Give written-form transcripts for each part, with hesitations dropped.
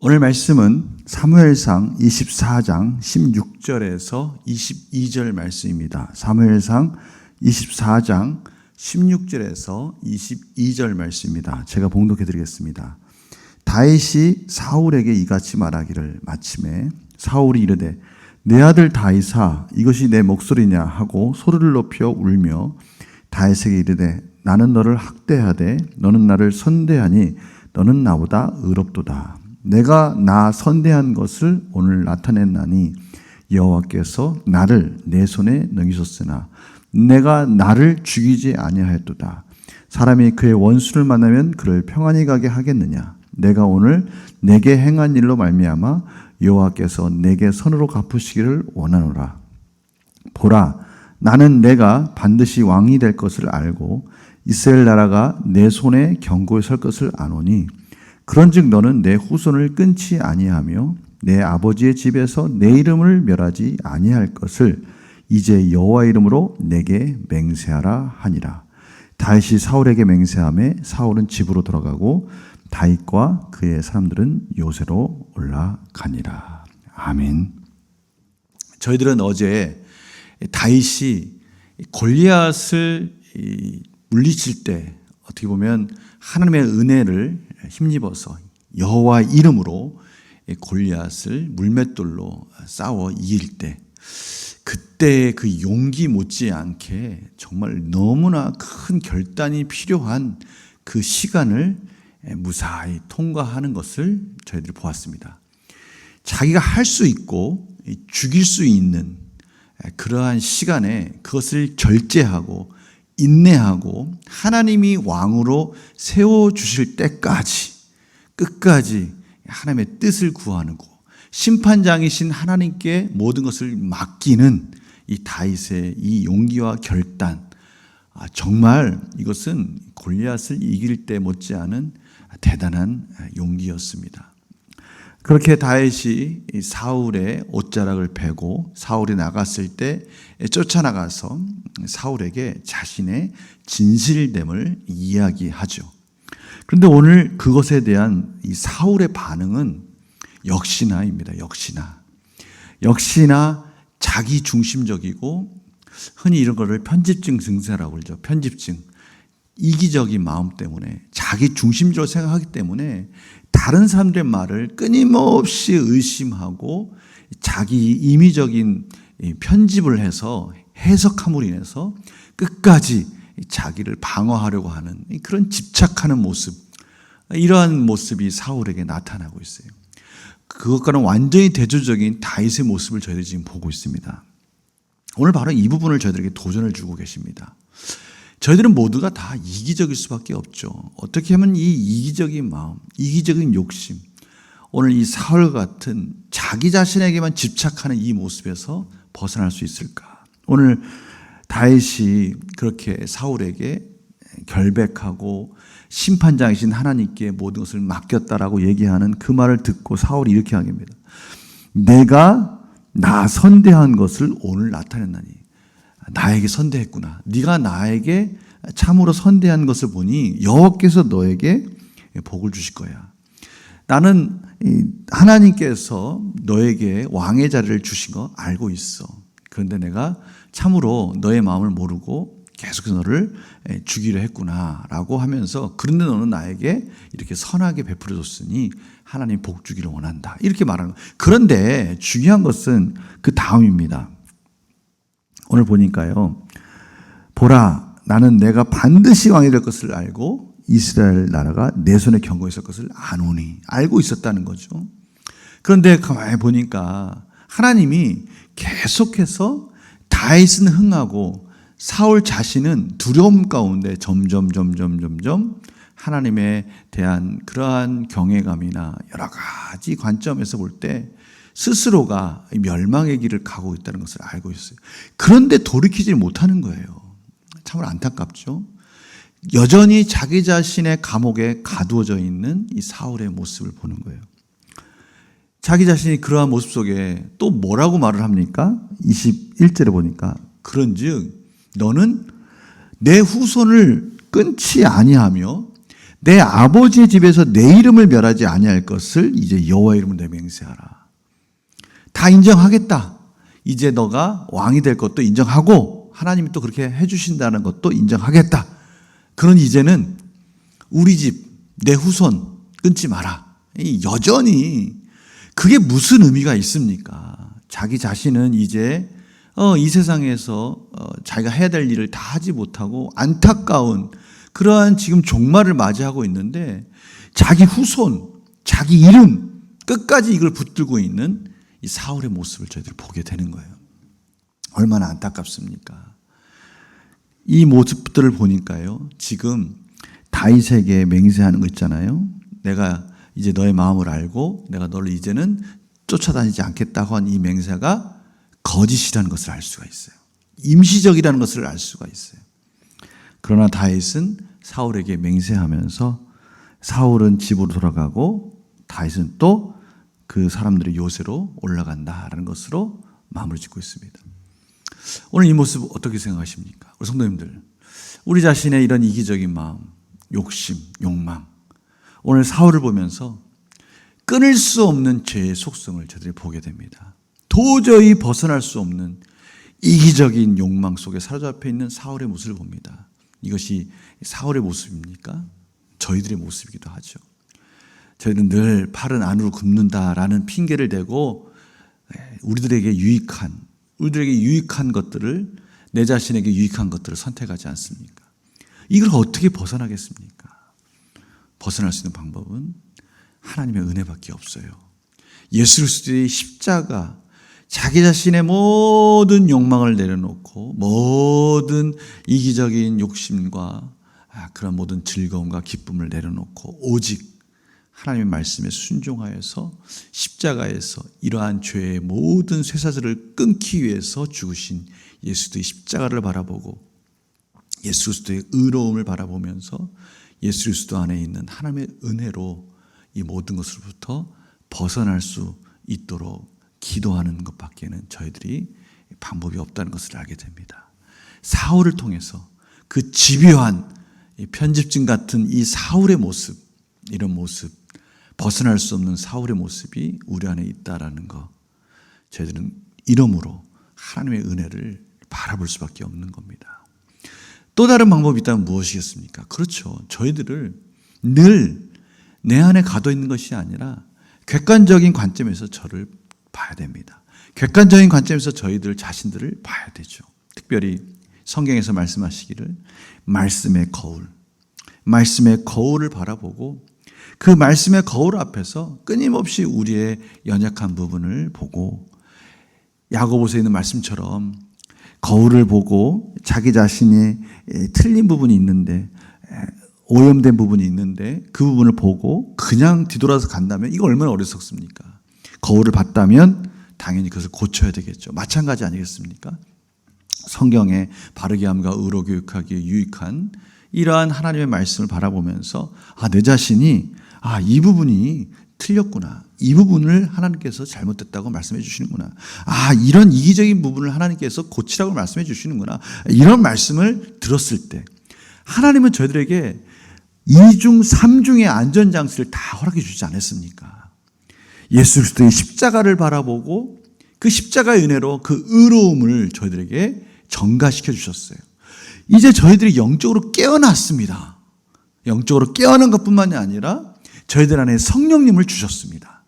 오늘 말씀은 사무엘상 24장 16절에서 22절 말씀입니다. 사무엘상 24장 16절에서 22절 말씀입니다. 제가 봉독해 드리겠습니다. 다윗이 사울에게 이같이 말하기를 마침에 사울이 이르되 내 아들 다윗아 이것이 내 목소리냐 하고 소리를 높여 울며 다윗에게 이르되 나는 너를 학대하되 너는 나를 선대하니 너는 나보다 의롭도다. 내가 나 선대한 것을 오늘 나타냈나니 여호와께서 나를 내 손에 넘기셨으나 내가 나를 죽이지 아니하였도다. 사람이 그의 원수를 만나면 그를 평안히 가게 하겠느냐. 내가 오늘 내게 행한 일로 말미암아 여호와께서 내게 선으로 갚으시기를 원하노라. 보라, 나는 내가 반드시 왕이 될 것을 알고 이스라엘 나라가 내 손에 견고히 설 것을 아노니 그런즉 너는 내 후손을 끊지 아니하며 내 아버지의 집에서 내 이름을 멸하지 아니할 것을 이제 여호와 이름으로 내게 맹세하라 하니라. 다윗이 사울에게 맹세하매 사울은 집으로 돌아가고 다윗과 그의 사람들은 요새로 올라가니라. 아멘. 저희들은 어제 다윗이 골리앗을 물리칠 때 어떻게 보면 하나님의 은혜를 힘입어서 여호와 이름으로 골리앗을 물맷돌로 싸워 이길 때 그때 그 용기 못지않게 정말 너무나 큰 결단이 필요한 그 시간을 무사히 통과하는 것을 저희들이 보았습니다. 자기가 할 수 있고 죽일 수 있는 그러한 시간에 그것을 절제하고 인내하고 하나님이 왕으로 세워주실 때까지 끝까지 하나님의 뜻을 구하고 심판장이신 하나님께 모든 것을 맡기는 이 다윗의 이 용기와 결단, 정말 이것은 골리앗을 이길 때 못지않은 대단한 용기였습니다. 그렇게 다윗이 사울의 옷자락을 베고 사울이 나갔을 때 쫓아나가서 사울에게 자신의 진실됨을 이야기하죠. 그런데 오늘 그것에 대한 이 사울의 반응은 역시나입니다. 역시나 자기 중심적이고 흔히 이런 거를 편집증 증세라고 그러죠. 편집증. 이기적인 마음 때문에 자기 중심적으로 생각하기 때문에 다른 사람들의 말을 끊임없이 의심하고 자기 임의적인 편집을 해서 해석함으로 인해서 끝까지 자기를 방어하려고 하는 그런 집착하는 모습, 이러한 모습이 사울에게 나타나고 있어요. 그것과는 완전히 대조적인 다윗의 모습을 저희들이 지금 보고 있습니다. 오늘 바로 이 부분을 저희들에게 도전을 주고 계십니다. 저희들은 모두가 다 이기적일 수밖에 없죠. 어떻게 하면 이 이기적인 마음, 이기적인 욕심, 오늘 이 사울 같은 자기 자신에게만 집착하는 이 모습에서 벗어날 수 있을까? 오늘 다윗이 그렇게 사울에게 결백하고 심판장이신 하나님께 모든 것을 맡겼다라고 얘기하는 그 말을 듣고 사울이 이렇게 하겠습니다. 내가 나 선대한 것을 오늘 나타냈나니. 나에게 선대했구나. 네가 나에게 참으로 선대한 것을 보니 여호와께서 너에게 복을 주실 거야. 나는 하나님께서 너에게 왕의 자리를 주신 거 알고 있어. 그런데 내가 참으로 너의 마음을 모르고 계속해서 너를 죽이려 했구나라고 하면서 그런데 너는 나에게 이렇게 선하게 베풀어줬으니 하나님 복 주기를 원한다. 이렇게 말하는 거예요. 그런데 중요한 것은 그 다음입니다. 오늘 보니까요. 보라, 나는 내가 반드시 왕이 될 것을 알고 이스라엘 나라가 내 손에 견고히 설 것을 아노니. 알고 있었다는 거죠. 그런데 가만히 보니까 하나님이 계속해서 다윗은 흥하고 사울 자신은 두려움 가운데 점점 하나님에 대한 그러한 경외감이나 여러 가지 관점에서 볼 때 스스로가 멸망의 길을 가고 있다는 것을 알고 있어요. 그런데 돌이키지 못하는 거예요. 참으로 안타깝죠. 여전히 자기 자신의 감옥에 가두어져 있는 이 사울의 모습을 보는 거예요. 자기 자신이 그러한 모습 속에 또 뭐라고 말을 합니까? 21절에 보니까 그런즉 너는 내 후손을 끊지 아니하며 내 아버지의 집에서 내 이름을 멸하지 아니할 것을 이제 여호와의 이름으로 내 맹세하라. 다 인정하겠다. 이제 너가 왕이 될 것도 인정하고 하나님이 또 그렇게 해주신다는 것도 인정하겠다. 그런 이제는 우리 집, 내 후손 끊지 마라. 여전히 그게 무슨 의미가 있습니까? 자기 자신은 이제 이 세상에서 자기가 해야 될 일을 다 하지 못하고 안타까운 그러한 지금 종말을 맞이하고 있는데 자기 후손, 자기 이름 끝까지 이걸 붙들고 있는 이 사울의 모습을 저희들이 보게 되는 거예요. 얼마나 안타깝습니까? 이 모습들을 보니까요. 지금 다윗에게 맹세하는 거 있잖아요. 내가 이제 너의 마음을 알고 내가 너를 이제는 쫓아다니지 않겠다고 한 이 맹세가 거짓이라는 것을 알 수가 있어요. 임시적이라는 것을 알 수가 있어요. 그러나 다윗은 사울에게 맹세하면서 사울은 집으로 돌아가고 다윗은 또 그 사람들의 요새로 올라간다라는 것으로 마무리 짓고 있습니다. 오늘 이 모습 어떻게 생각하십니까? 우리 성도님들, 우리 자신의 이런 이기적인 마음, 욕심, 욕망, 오늘 사울을 보면서 끊을 수 없는 죄의 속성을 저들이 보게 됩니다. 도저히 벗어날 수 없는 이기적인 욕망 속에 사로잡혀 있는 사울의 모습을 봅니다. 이것이 사울의 모습입니까? 저희들의 모습이기도 하죠. 저희는 늘 팔은 안으로 굽는다라는 핑계를 대고 우리들에게 유익한 것들을, 내 자신에게 유익한 것들을 선택하지 않습니까? 이걸 어떻게 벗어나겠습니까? 벗어날 수 있는 방법은 하나님의 은혜밖에 없어요. 예수 그리스도의 십자가, 자기 자신의 모든 욕망을 내려놓고 모든 이기적인 욕심과 그런 모든 즐거움과 기쁨을 내려놓고 오직 하나님의 말씀에 순종하여서 십자가에서 이러한 죄의 모든 쇠사슬을 끊기 위해서 죽으신 예수 그리스도의 십자가를 바라보고 예수 그리스도의 의로움을 바라보면서 예수 그리스도 안에 있는 하나님의 은혜로 이 모든 것으로부터 벗어날 수 있도록 기도하는 것밖에는 저희들이 방법이 없다는 것을 알게 됩니다. 사울을 통해서 그 집요한 편집증 같은 이 사울의 모습, 이런 모습, 벗어날 수 없는 사울의 모습이 우리 안에 있다라는 것, 저희들은 이러므로 하나님의 은혜를 바라볼 수밖에 없는 겁니다. 또 다른 방법이 있다면 무엇이겠습니까? 그렇죠. 저희들을 늘 내 안에 가둬 있는 것이 아니라 객관적인 관점에서 저를 봐야 됩니다. 객관적인 관점에서 저희들 자신들을 봐야 되죠. 특별히 성경에서 말씀하시기를 말씀의 거울을 바라보고 그 말씀의 거울 앞에서 끊임없이 우리의 연약한 부분을 보고 야고보서에 있는 말씀처럼 거울을 보고 자기 자신이 틀린 부분이 있는데 오염된 부분이 있는데 그 부분을 보고 그냥 뒤돌아서 간다면 이거 얼마나 어리석습니까? 거울을 봤다면 당연히 그것을 고쳐야 되겠죠. 마찬가지 아니겠습니까? 성경에 바르게 함과 의로 교육하기에 유익한 이러한 하나님의 말씀을 바라보면서 내 자신이 이 부분이 틀렸구나. 이 부분을 하나님께서 잘못됐다고 말씀해 주시는구나. 이런 이기적인 부분을 하나님께서 고치라고 말씀해 주시는구나. 이런 말씀을 들었을 때 하나님은 저희들에게 2중, 3중의 안전장치를 다 허락해 주지 않았습니까? 예수 그리스도의 십자가를 바라보고 그 십자가의 은혜로 그 의로움을 저희들에게 전가시켜 주셨어요. 이제 저희들이 영적으로 깨어났습니다. 영적으로 깨어난 것뿐만이 아니라 저희들 안에 성령님을 주셨습니다.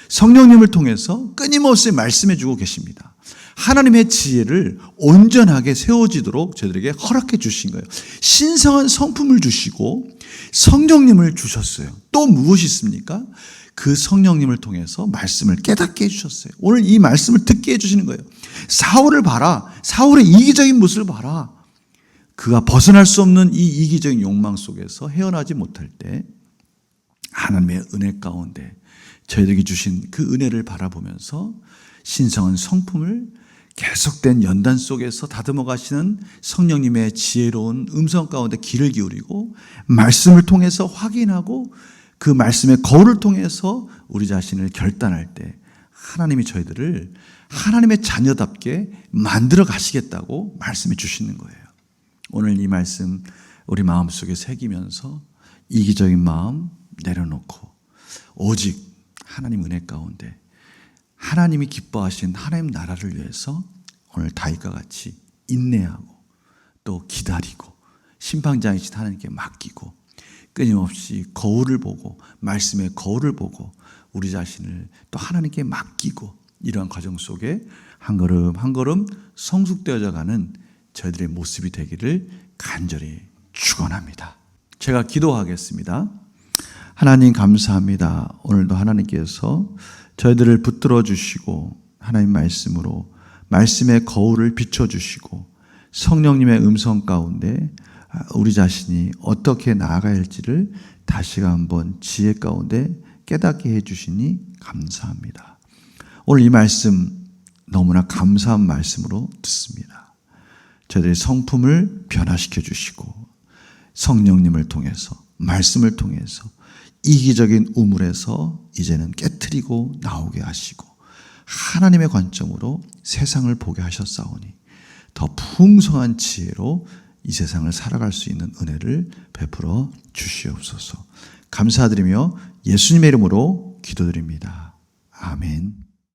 성령님을 통해서 끊임없이 말씀해 주고 계십니다. 하나님의 지혜를 온전하게 세워지도록 저희들에게 허락해 주신 거예요. 신성한 성품을 주시고 성령님을 주셨어요. 또 무엇이 있습니까? 그 성령님을 통해서 말씀을 깨닫게 해주셨어요. 오늘 이 말씀을 듣게 해주시는 거예요. 사울을 봐라. 사울의 이기적인 모습을 봐라. 그가 벗어날 수 없는 이 이기적인 욕망 속에서 헤어나지 못할 때 하나님의 은혜 가운데 저희들에게 주신 그 은혜를 바라보면서 신성한 성품을 계속된 연단 속에서 다듬어 가시는 성령님의 지혜로운 음성 가운데 귀를 기울이고 말씀을 통해서 확인하고 그 말씀의 거울을 통해서 우리 자신을 결단할 때 하나님이 저희들을 하나님의 자녀답게 만들어 가시겠다고 말씀해 주시는 거예요. 오늘 이 말씀 우리 마음속에 새기면서 이기적인 마음 내려놓고 오직 하나님 은혜 가운데 하나님이 기뻐하신 하나님 나라를 위해서 오늘 다윗과 같이 인내하고 또 기다리고 심판장이신 하나님께 맡기고 끊임없이 거울을 보고 말씀의 거울을 보고 우리 자신을 또 하나님께 맡기고 이러한 과정 속에 한 걸음 한 걸음 성숙되어져 가는 저희들의 모습이 되기를 간절히 축원합니다. 제가 기도하겠습니다. 하나님 감사합니다. 오늘도 하나님께서 저희들을 붙들어 주시고 하나님 말씀으로 말씀의 거울을 비춰주시고 성령님의 음성 가운데 우리 자신이 어떻게 나아가야 할지를 다시금 한번 지혜 가운데 깨닫게 해주시니 감사합니다. 오늘 이 말씀 너무나 감사한 말씀으로 듣습니다. 저희들의 성품을 변화시켜 주시고 성령님을 통해서 말씀을 통해서 이기적인 우물에서 이제는 깨트리고 나오게 하시고 하나님의 관점으로 세상을 보게 하셨사오니 더 풍성한 지혜로 이 세상을 살아갈 수 있는 은혜를 베풀어 주시옵소서. 감사드리며 예수님의 이름으로 기도드립니다. 아멘.